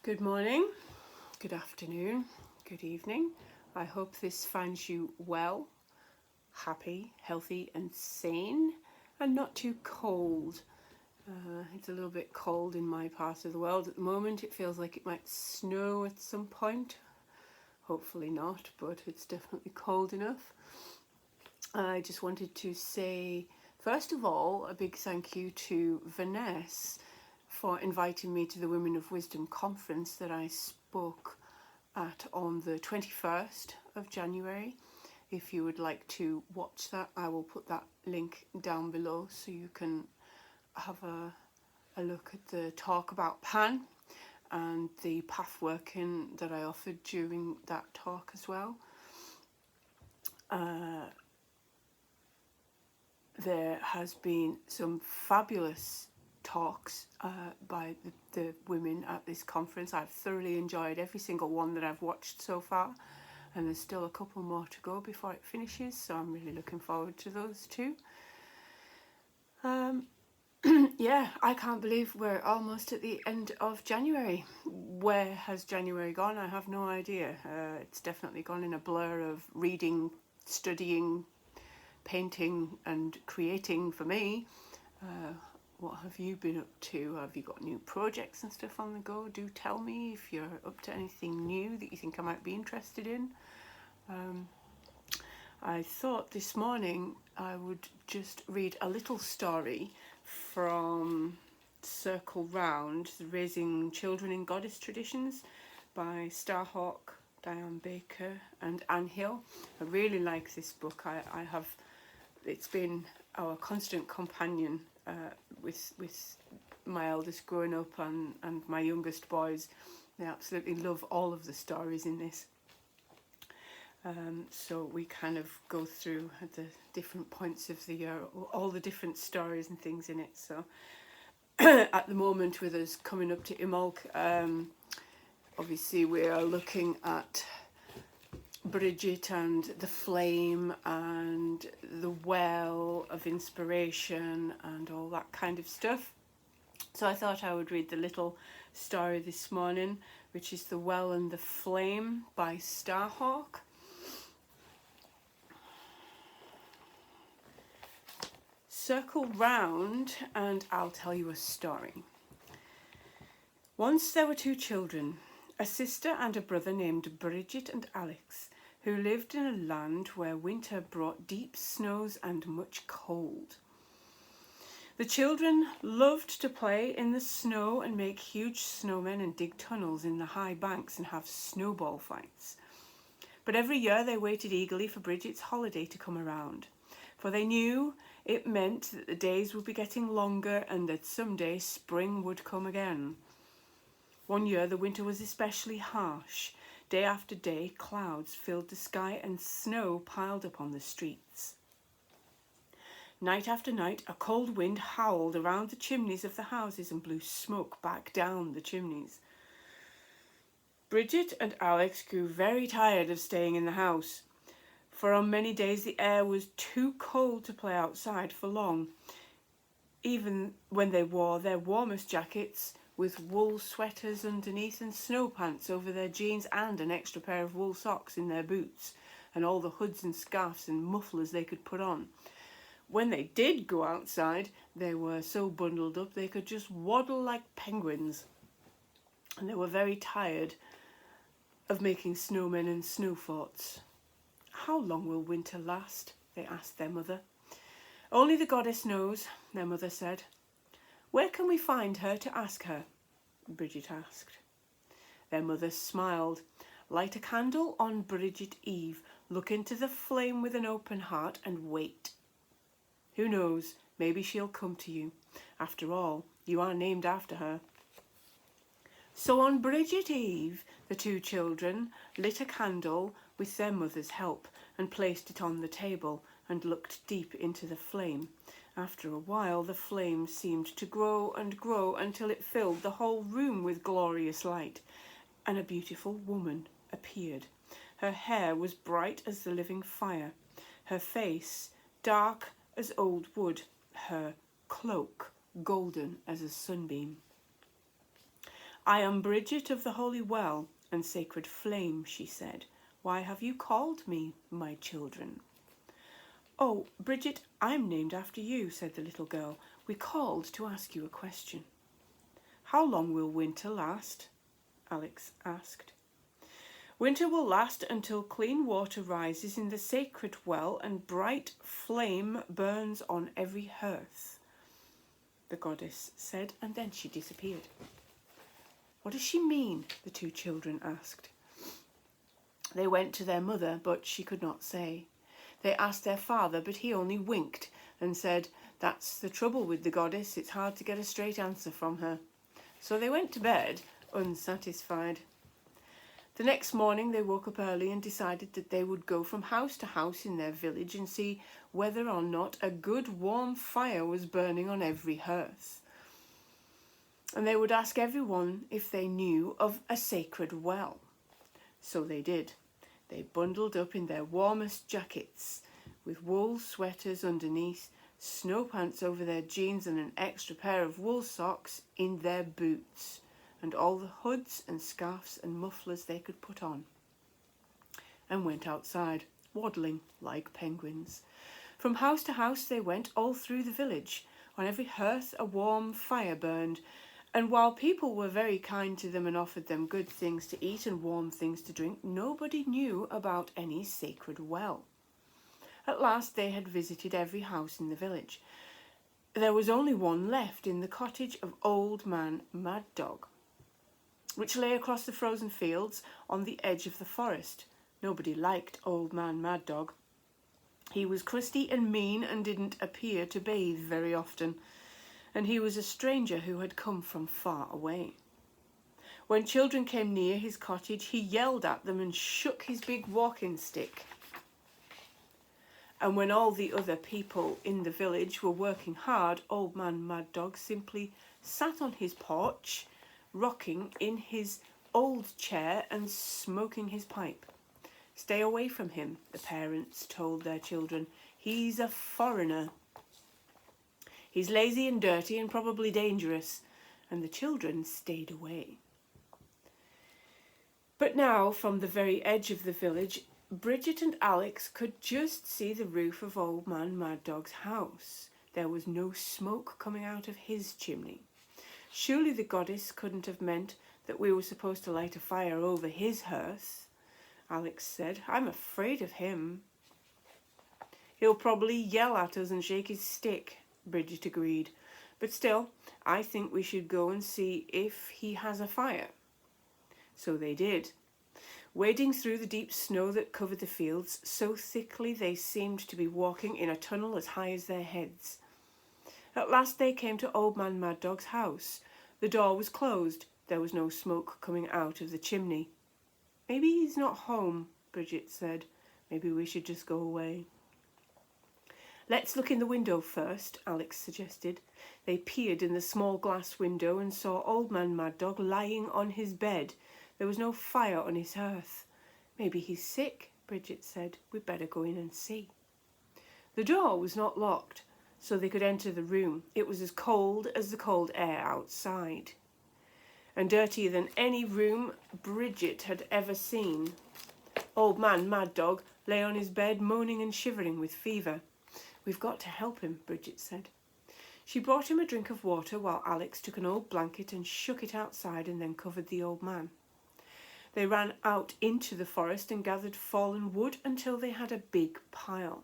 Good morning, good afternoon, good evening. I hope this finds you well, happy, healthy and sane and not too cold. It's a little bit cold in my part of the world at the moment. It feels like it might snow at some point. Hopefully not, but it's definitely cold enough. I just wanted to say, first of all, a big thank you to Vanessa for inviting me to the Women of Wisdom conference that I spoke at on the 21st of January. If you would like to watch that, I will put that link down below so you can have a look at the talk about Pan and the pathworking that I offered during that talk as well. There has been some fabulous talks by the women at this conference. I've thoroughly enjoyed every single one that I've watched so far, and there's still a couple more to go before it finishes, so I'm really looking forward to those too. Yeah, I can't believe we're almost at the end of January. Where has January gone? I have no idea. It's definitely gone in a blur of reading, studying, painting and creating for me. What have you been up to? Have you got new projects and stuff on the go? Do tell me if you're up to anything new that you think I might be interested in. I thought this morning I would just read a little story from Circle Round, Raising Children in Goddess Traditions by Starhawk, Diane Baker and Anne Hill. I really like this book. It's been our constant companion with my eldest growing up and my youngest boys. They absolutely love all of the stories in this. So we kind of go through at the different points of the year, all the different stories and things in it. So at the moment, with us coming up to Imbolc, obviously we are looking at Bridget and the flame and the well of inspiration and all that kind of stuff. So I thought I would read the little story this morning, which is The Well and the Flame by Starhawk. Circle round and I'll tell you a story. Once there were two children, a sister and a brother named Bridget and Alex, who lived in a land where winter brought deep snows and much cold. The children loved to play in the snow and make huge snowmen and dig tunnels in the high banks and have snowball fights. But every year they waited eagerly for Bridget's holiday to come around, for they knew it meant that the days would be getting longer and that someday spring would come again. One year the winter was especially harsh. Day after day, clouds filled the sky and snow piled up on the streets. Night after night, a cold wind howled around the chimneys of the houses and blew smoke back down the chimneys. Bridget and Alex grew very tired of staying in the house, for on many days the air was too cold to play outside for long, even when they wore their warmest jackets with wool sweaters underneath and snow pants over their jeans and an extra pair of wool socks in their boots and all the hoods and scarves and mufflers they could put on. When they did go outside, they were so bundled up they could just waddle like penguins. And they were very tired of making snowmen and snow forts. How long will winter last? They asked their mother. Only the goddess knows, their mother said. Where can we find her to ask her? Bridget asked. Their mother smiled. Light a candle on Bridget Eve, look into the flame with an open heart and wait. Who knows, maybe she'll come to you. After all, you are named after her. So on Bridget Eve, the two children lit a candle with their mother's help and placed it on the table and looked deep into the flame. After a while, the flame seemed to grow and grow until it filled the whole room with glorious light, and a beautiful woman appeared. Her hair was bright as the living fire, her face dark as old wood, her cloak golden as a sunbeam. I am Bridget of the Holy Well and Sacred Flame, she said. Why have you called me, my children? Oh, Bridget, I'm named after you, said the little girl. We called to ask you a question. How long will winter last? Alex asked. Winter will last until clean water rises in the sacred well and bright flame burns on every hearth, the goddess said, and then she disappeared. What does she mean? The two children asked. They went to their mother, but she could not say. They asked their father, but he only winked and said, That's the trouble with the goddess, it's hard to get a straight answer from her. So they went to bed, unsatisfied. The next morning they woke up early and decided that they would go from house to house in their village and see whether or not a good warm fire was burning on every hearth. And they would ask everyone if they knew of a sacred well. So they did. They bundled up in their warmest jackets, with wool sweaters underneath, snow pants over their jeans and an extra pair of wool socks in their boots, and all the hoods and scarves and mufflers they could put on, and went outside, waddling like penguins. From house to house they went all through the village. On every hearth a warm fire burned, and while people were very kind to them and offered them good things to eat and warm things to drink, nobody knew about any sacred well. At last they had visited every house in the village. There was only one left in the cottage of Old Man Mad Dog, which lay across the frozen fields on the edge of the forest. Nobody liked Old Man Mad Dog. He was crusty and mean and didn't appear to bathe very often, and he was a stranger who had come from far away. When children came near his cottage, he yelled at them and shook his big walking stick. And when all the other people in the village were working hard, Old Man Mad Dog simply sat on his porch, rocking in his old chair and smoking his pipe. Stay away from him, the parents told their children. He's a foreigner. He's lazy and dirty and probably dangerous. And the children stayed away. But now, from the very edge of the village, Bridget and Alex could just see the roof of Old Man Mad Dog's house. There was no smoke coming out of his chimney. Surely the goddess couldn't have meant that we were supposed to light a fire over his hearth, Alex said. I'm afraid of him. He'll probably yell at us and shake his stick, Bridget agreed. But still, I think we should go and see if he has a fire. So they did, wading through the deep snow that covered the fields, so thickly they seemed to be walking in a tunnel as high as their heads. At last they came to Old Man Mad Dog's house. The door was closed. There was no smoke coming out of the chimney. Maybe he's not home, Bridget said. Maybe we should just go away. Let's look in the window first, Alex suggested. They peered in the small glass window and saw Old Man Mad Dog lying on his bed. There was no fire on his hearth. Maybe he's sick, Bridget said. We'd better go in and see. The door was not locked, so they could enter the room. It was as cold as the cold air outside, and dirtier than any room Bridget had ever seen. Old Man Mad Dog lay on his bed, moaning and shivering with fever. We've got to help him, Bridget said. She brought him a drink of water while Alex took an old blanket and shook it outside and then covered the old man. They ran out into the forest and gathered fallen wood until they had a big pile.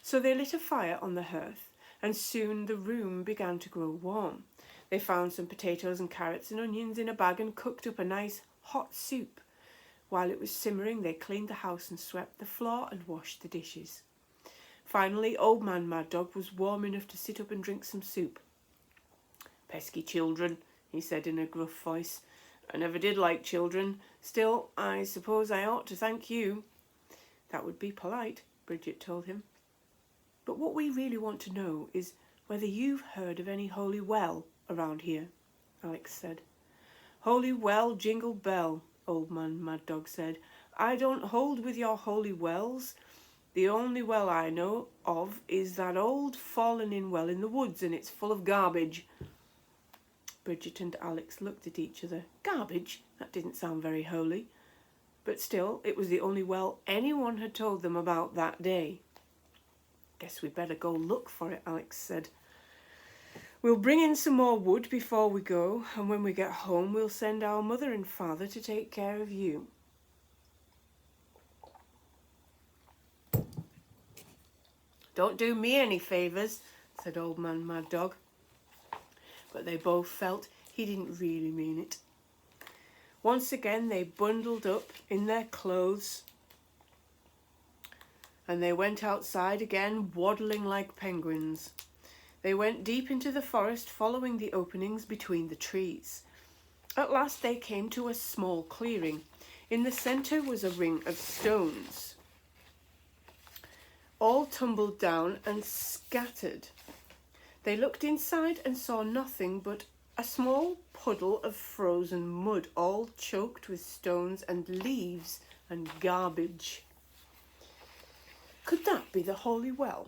So they lit a fire on the hearth, and soon the room began to grow warm. They found some potatoes and carrots and onions in a bag and cooked up a nice hot soup. While it was simmering, they cleaned the house and swept the floor and washed the dishes. Finally, Old Man Mad Dog was warm enough to sit up and drink some soup. Pesky children, he said in a gruff voice. I never did like children. Still, I suppose I ought to thank you. That would be polite, Bridget told him. But what we really want to know is whether you've heard of any holy well around here, Alex said. Holy well, jingle bell, Old Man Mad Dog said. I don't hold with your holy wells. The only well I know of is that old fallen-in well in the woods, and it's full of garbage. Bridget and Alex looked at each other. Garbage? That didn't sound very holy. But still, it was the only well anyone had told them about that day. Guess we better go look for it, Alex said. We'll bring in some more wood before we go, and when we get home we'll send our mother and father to take care of you. Don't do me any favours, said Old Man Mad Dog. But they both felt he didn't really mean it. Once again they bundled up in their clothes and they went outside again, waddling like penguins. They went deep into the forest, following the openings between the trees. At last they came to a small clearing. In the centre was a ring of stones, all tumbled down and scattered. They looked inside and saw nothing but a small puddle of frozen mud, all choked with stones and leaves and garbage. Could that be the holy well?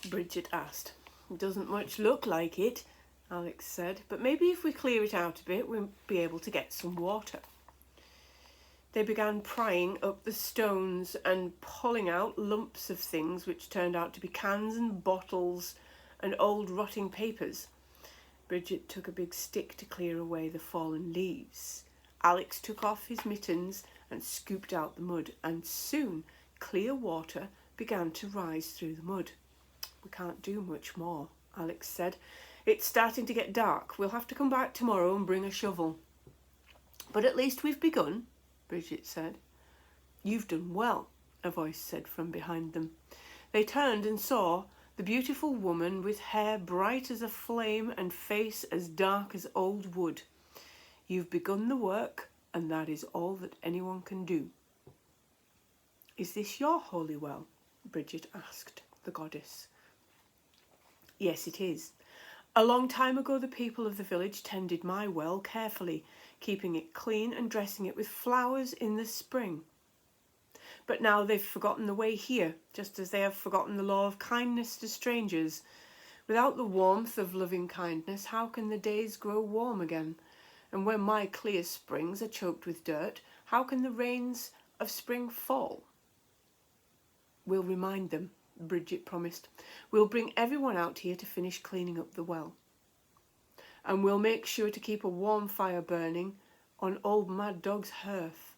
Bridget asked. It doesn't much look like it, Alex said, but maybe if we clear it out a bit, we'll be able to get some water. They began prying up the stones and pulling out lumps of things which turned out to be cans and bottles and old rotting papers. Bridget took a big stick to clear away the fallen leaves. Alex took off his mittens and scooped out the mud, and soon clear water began to rise through the mud. We can't do much more, Alex said. It's starting to get dark. We'll have to come back tomorrow and bring a shovel. But at least we've begun, Bridget said. You've done well, a voice said from behind them. They turned and saw the beautiful woman with hair bright as a flame and face as dark as old wood. You've begun the work, and that is all that anyone can do. Is this your holy well? Bridget asked the goddess. Yes, it is. A long time ago the people of the village tended my well carefully, keeping it clean and dressing it with flowers in the spring. But now they've forgotten the way here, just as they have forgotten the law of kindness to strangers. Without the warmth of loving kindness, how can the days grow warm again? And when my clear springs are choked with dirt, how can the rains of spring fall? We'll remind them, Bridget promised. We'll bring everyone out here to finish cleaning up the well. And we'll make sure to keep a warm fire burning on Old Mad Dog's hearth.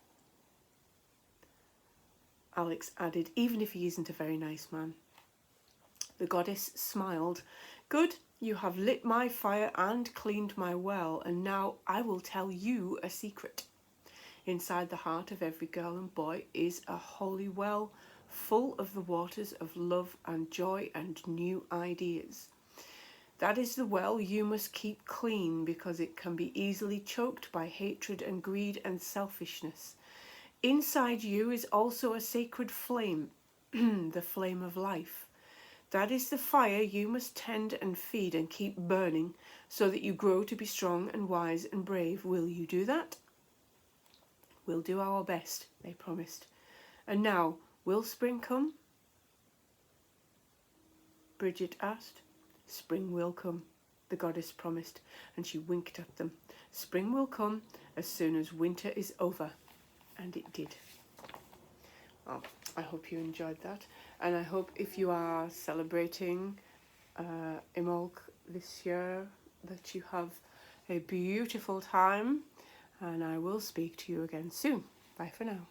Alex added, even if he isn't a very nice man. The goddess smiled. Good, you have lit my fire and cleaned my well, and now I will tell you a secret. Inside the heart of every girl and boy is a holy well, full of the waters of love and joy and new ideas. That is the well you must keep clean, because it can be easily choked by hatred and greed and selfishness. Inside you is also a sacred flame, the flame of life. That is the fire you must tend and feed and keep burning, so that you grow to be strong and wise and brave. Will you do that? We'll do our best, they promised. And now, will spring come? Bridget asked. Spring will come, the goddess promised, and she winked at them. Spring will come as soon as winter is over. And it did. Well, I hope you enjoyed that. And I hope if you are celebrating Imbolc this year, that you have a beautiful time. And I will speak to you again soon. Bye for now.